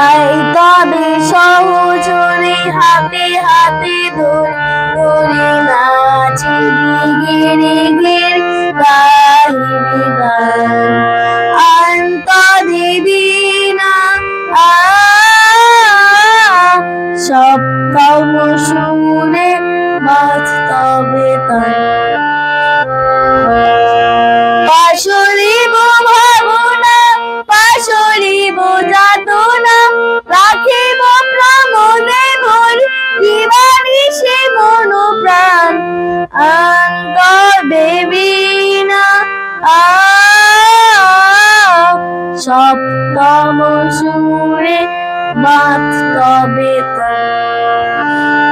I তবে সহচরে হাতে হাতে ধরে নাচি গিরি গিরি গাহিবি গান অন্তদিবি না সপ্তম সুরে বাজতবে তান পাশরিব ভাবনা পাশরিব যাতনা রাখিব প্রামনে ভরি দিবানিশি মন প্রাণ অন্তর দেবী না সপ্তম সুরে বাজতবে তান